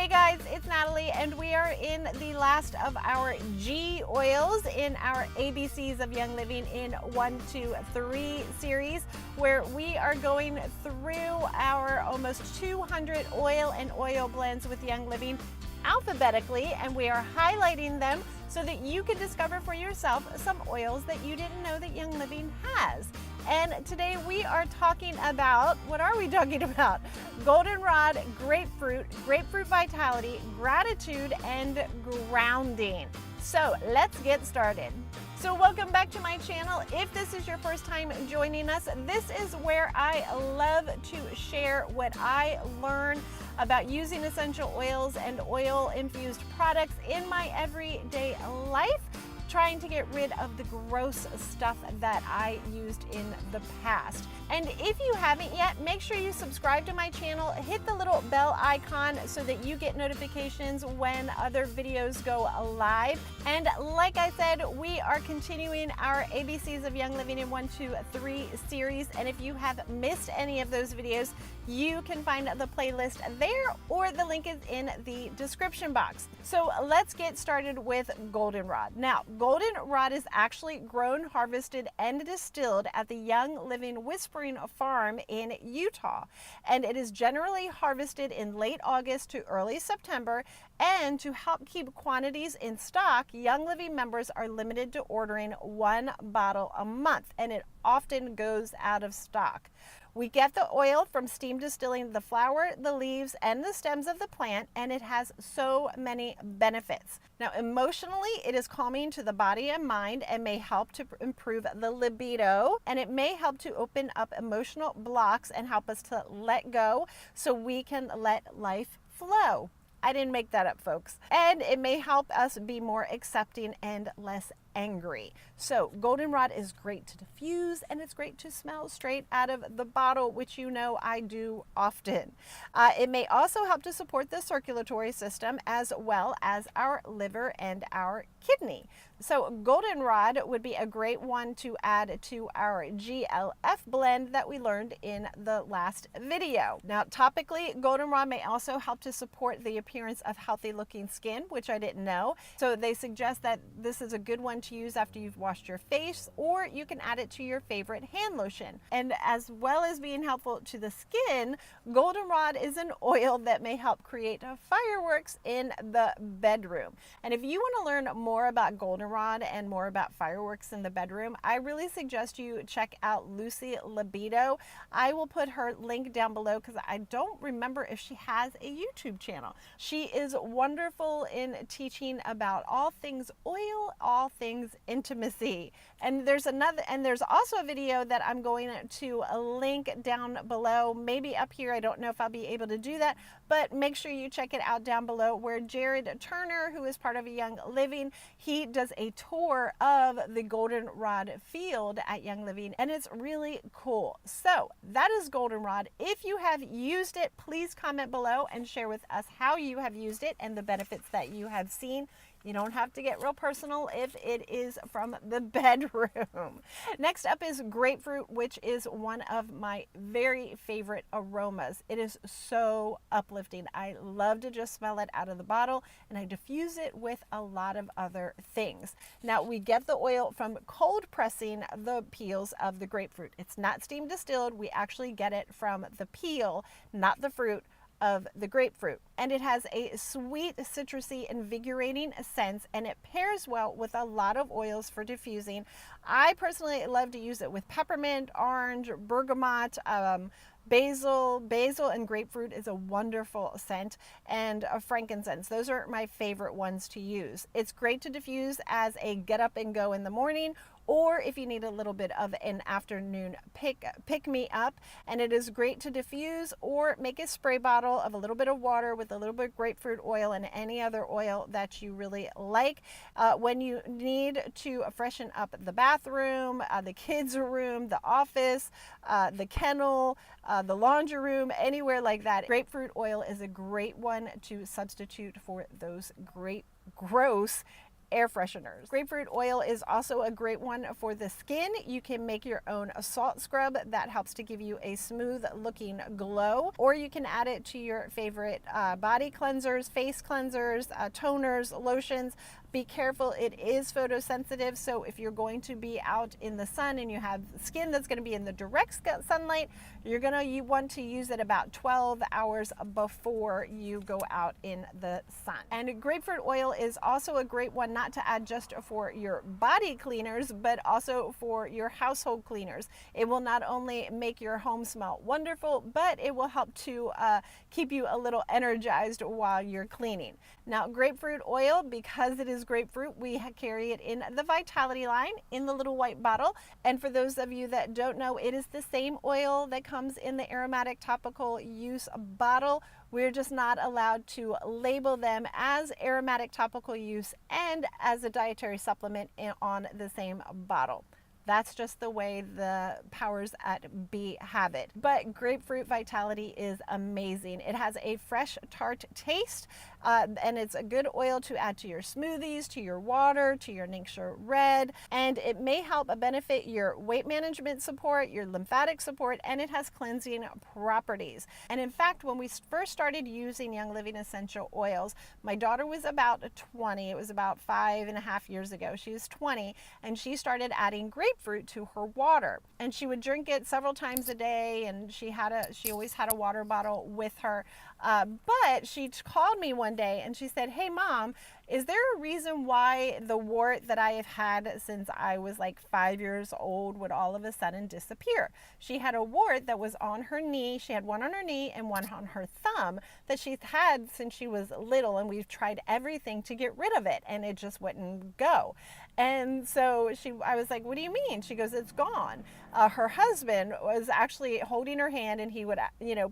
Hey guys, it's Natalie, and we are in the last of our G oils in our ABCs of Young Living in 1, 2, 3 series, where we are going through our almost 200 oil and oil blends with Young Living alphabetically, and we are highlighting them so that you can discover for yourself some oils that you didn't know that Young Living has. And today we are talking about, what are we talking about? Goldenrod, grapefruit, grapefruit vitality, gratitude, and grounding. So let's get started. So welcome back to my channel. If this is your first time joining us, this is where I love to share what I learn about using essential oils and oil infused products in my everyday life, trying to get rid of the gross stuff that I used in the past. And if you haven't yet, make sure you subscribe to my channel, hit the little bell icon so that you get notifications when other videos go live. And like I said, we are continuing our ABCs of Young Living in 1, 2, 3 series. And if you have missed any of those videos, you can find the playlist there, or the link is in the description box. So let's get started with Goldenrod. Now, Goldenrod is actually grown, harvested, and distilled at the Young Living Whispering Farm in Utah. And it is generally harvested in late August to early September. And to help keep quantities in stock, Young Living members are limited to ordering 1 bottle a month, and it often goes out of stock. We get the oil from steam distilling the flower, the leaves, and the stems of the plant, and it has so many benefits. Now, emotionally, it is calming to the body and mind and may help to improve the libido, and it may help to open up emotional blocks and help us to let go so we can let life flow. I didn't make that up, folks. And it may help us be more accepting and less angry. So Goldenrod is great to diffuse, and it's great to smell straight out of the bottle, which you know I do often. It may also help to support the circulatory system as well as our liver and our kidney. So Goldenrod would be a great one to add to our GLF blend that we learned in the last video. Now, topically, Goldenrod may also help to support the appearance of healthy looking skin, which I didn't know. So they suggest that this is a good one to use after you've washed your face, or you can add it to your favorite hand lotion. And as well as being helpful to the skin, Goldenrod is an oil that may help create fireworks in the bedroom. And if you want to learn more about Goldenrod and more about fireworks in the bedroom, I really suggest you check out Lucy Libido. I will put her link down below because I don't remember if she has a YouTube channel. She is wonderful in teaching about all things oil, all things intimacy. And there's also a video that I'm going to link down below, maybe up here. I don't know if I'll be able to do that, but make sure you check it out down below, where Jared Turner, who is part of Young Living, he does a tour of the Goldenrod field at Young Living, and it's really cool. So that is Goldenrod. If you have used it, please comment below and share with us how you have used it and the benefits that you have seen. You don't have to get real personal if it is from the bedroom. Next up is grapefruit, which is one of my very favorite aromas. It is so uplifting. I love to just smell it out of the bottle, and I diffuse it with a lot of other things. Now, we get the oil from cold pressing the peels of the grapefruit. It's not steam distilled. We actually get it from the peel, not the fruit, of the grapefruit. And it has a sweet, citrusy, invigorating scent, and it pairs well with a lot of oils for diffusing. I personally love to use it with peppermint, orange, bergamot, basil and grapefruit is a wonderful scent, and frankincense. Those are my favorite ones to use. It's great to diffuse as a get up and go in the morning, or if you need a little bit of an afternoon pick me up. And it is great to diffuse or make a spray bottle of a little bit of water with a little bit of grapefruit oil and any other oil that you really like when you need to freshen up the bathroom, the kids' room, the office, the kennel, the laundry room, anywhere like that. Grapefruit oil is a great one to substitute for those gross air fresheners. Grapefruit oil is also a great one for the skin. You can make your own salt scrub that helps to give you a smooth looking glow, or you can add it to your favorite body cleansers, face cleansers, toners, lotions. Be careful, it is photosensitive, so if you're going to be out in the sun and you have skin that's going to be in the direct sunlight, you're going to want to use it about 12 hours before you go out in the sun. And grapefruit oil is also a great one not to add just for your body cleaners, but also for your household cleaners. It will not only make your home smell wonderful, but it will help to keep you a little energized while you're cleaning. Now, grapefruit oil, because it is grapefruit, we carry it in the Vitality line in the little white bottle. And for those of you that don't know, it is the same oil that comes in the aromatic topical use bottle. We're just not allowed to label them as aromatic topical use and as a dietary supplement on the same bottle. That's just the way the powers at be have it. But Grapefruit Vitality is amazing. It has a fresh, tart taste, and it's a good oil to add to your smoothies, to your water, to your Ningxia Red, and it may help benefit your weight management support, your lymphatic support, and it has cleansing properties. And in fact, when we first started using Young Living essential oils, my daughter was about 20. It was about 5.5 years ago. She was 20, and she started adding grapefruit to her water, and she would drink it several times a day, and she always had a water bottle with her. But she called me one day and she said, "Hey Mom, is there a reason why the wart that I have had since I was like 5 years old would all of a sudden disappear?" She had a wart that was on her knee. She had one on her knee and one on her thumb that she's had since she was little, and we've tried everything to get rid of it, and it just wouldn't go. And so I was like, "What do you mean?" She goes, "It's gone." Her husband was actually holding her hand, and he would,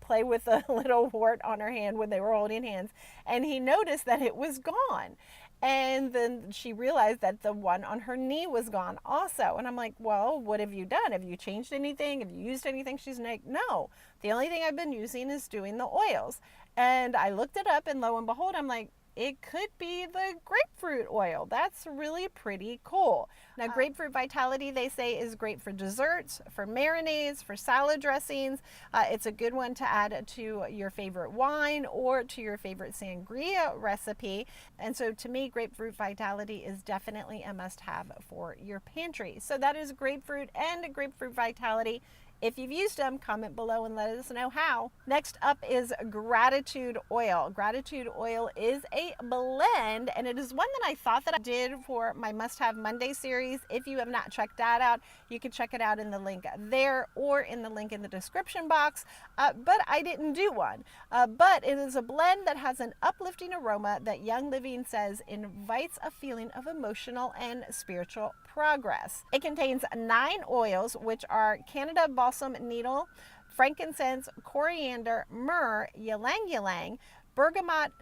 play with a little wart on her hand when they were holding hands, and he noticed that it was gone. And then she realized that the one on her knee was gone also. And I'm like, "Well, what have you done? Have you changed anything? Have you used anything?" She's like, "No, the only thing I've been using is doing the oils." And I looked it up, and lo and behold, I'm like, it could be the grapefruit oil. That's really pretty cool. Now, Grapefruit Vitality, they say, is great for desserts, for marinades, for salad dressings. It's a good one to add to your favorite wine or to your favorite sangria recipe. And so to me, Grapefruit Vitality is definitely a must-have for your pantry. So that is grapefruit and Grapefruit Vitality. If you've used them, comment below and let us know how. Next up is Gratitude Oil. Gratitude Oil is a blend, and it is one that I thought that I did for my Must Have Monday series. If you have not checked that out, you can check it out in the link there or in the link in the description box, but I didn't do one. But it is a blend that has an uplifting aroma that Young Living says invites a feeling of emotional and spiritual progress. It contains 9 oils, which are Canada balsam needle, frankincense, coriander, myrrh, ylang ylang, bergamot,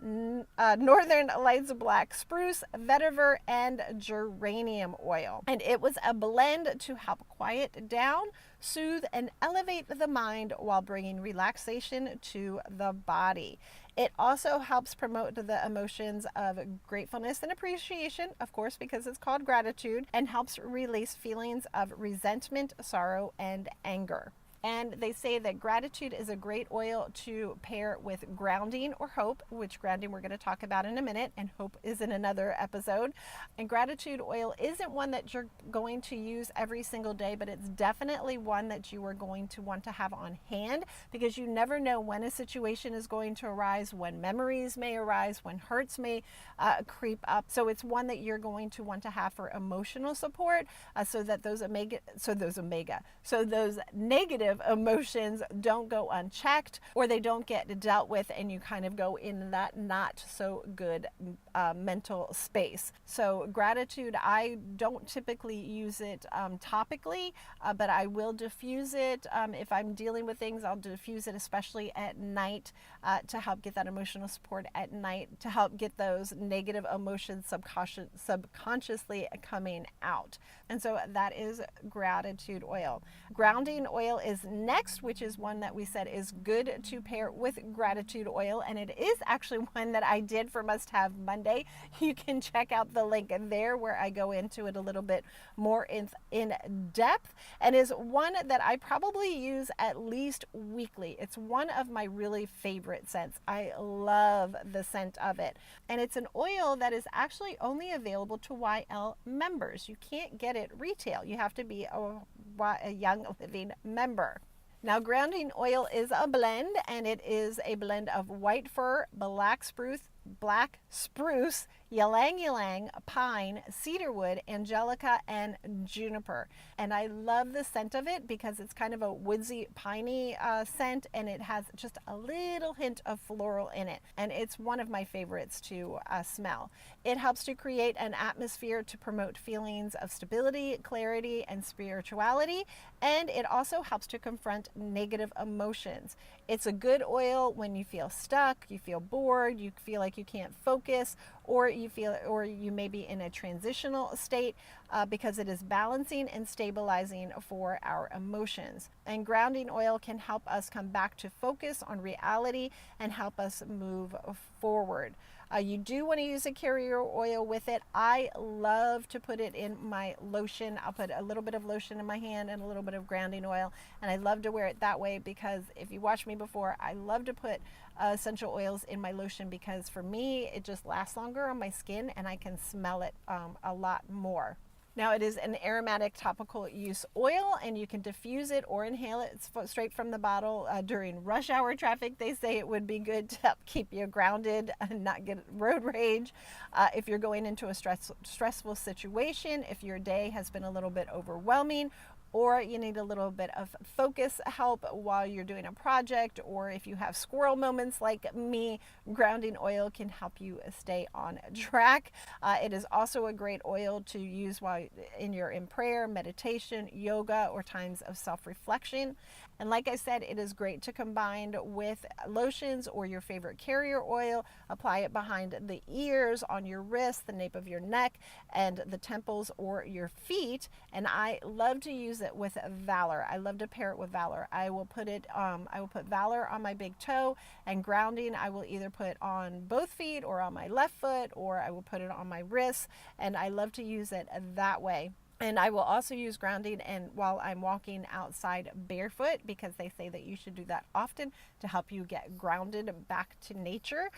northern lights black spruce, vetiver, and geranium oil. And it was a blend to help quiet down, soothe, and elevate the mind while bringing relaxation to the body. It also helps promote the emotions of gratefulness and appreciation, of course, because it's called gratitude, and helps release feelings of resentment, sorrow, and anger. And they say that gratitude is a great oil to pair with grounding or hope, which grounding we're going to talk about in a minute, and hope is in another episode. And gratitude oil isn't one that you're going to use every single day, but it's definitely one that you are going to want to have on hand, because you never know when a situation is going to arise, when memories may arise, when hurts may creep up. So it's one that you're going to want to have for emotional support, so that those negative emotions don't go unchecked, or they don't get dealt with, and you kind of go in that not so good mental space. So gratitude, I don't typically use it topically, but I will diffuse it. If I'm dealing with things, I'll diffuse it, especially at night, to help get that emotional support at night, to help get those negative emotions subconsciously coming out. And so that is gratitude oil. Grounding oil is is next, which is one that we said is good to pair with gratitude oil. And it is actually one that I did for Must Have Monday. You can check out the link there where I go into it a little bit more in depth, and is one that I probably use at least weekly. It's one of my really favorite scents. I love the scent of it. And it's an oil that is actually only available to YL members. You can't get it retail. You have to be a Young Living member. Now, grounding oil is a blend, and it is a blend of white fir, black spruce, ylang ylang, pine, cedarwood, angelica, and juniper. And I love the scent of it because it's kind of a woodsy, piney scent, and it has just a little hint of floral in it. And it's one of my favorites to smell. It helps to create an atmosphere to promote feelings of stability, clarity, and spirituality. And it also helps to confront negative emotions. It's a good oil when you feel stuck, you feel bored, you feel like you can't focus, or you may be in a transitional state, because it is balancing and stabilizing for our emotions. And grounding oil can help us come back to focus on reality and help us move forward. You do want to use a carrier oil with it. I love to put it in my lotion. I'll put a little bit of lotion in my hand and a little bit of grounding oil, and I love to wear it that way because if you watched me before, I love to put essential oils in my lotion because for me it just lasts longer on my skin and I can smell it a lot more. Now, it is an aromatic topical use oil, and you can diffuse it or inhale it straight from the bottle. During rush hour traffic, they say it would be good to help keep you grounded and not get road rage. If you're going into a stressful situation, if your day has been a little bit overwhelming, or you need a little bit of focus help while you're doing a project, or if you have squirrel moments like me, grounding oil can help you stay on track. It is also a great oil to use while you're in prayer, meditation, yoga, or times of self-reflection. And like I said, it is great to combine with lotions or your favorite carrier oil. Apply it behind the ears, on your wrists, the nape of your neck, and the temples or your feet. And I love to use it with Valor. I love to pair it with Valor. I will put Valor on my big toe, and grounding I will either put on both feet or on my left foot, or I will put it on my wrists, and I love to use it that way. And I will also use grounding and while I'm walking outside barefoot, because they say that you should do that often to help you get grounded back to nature.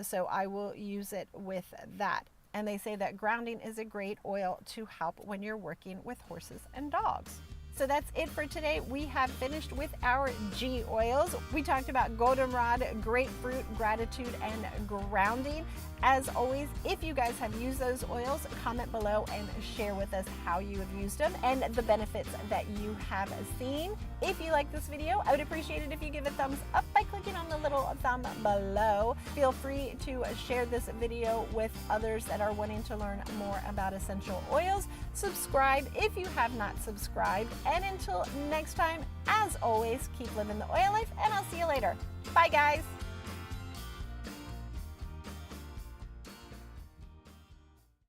So I will use it with that. And they say that grounding is a great oil to help when you're working with horses and dogs. So that's it for today. We have finished with our G oils. We talked about Goldenrod, Grapefruit, Gratitude, and Grounding. As always, if you guys have used those oils, comment below and share with us how you have used them and the benefits that you have seen. If you like this video, I would appreciate it if you give a thumbs up by clicking on the little thumb below. Feel free to share this video with others that are wanting to learn more about essential oils. Subscribe if you have not subscribed. And until next time, as always, keep living the oil life, and I'll see you later. Bye, guys.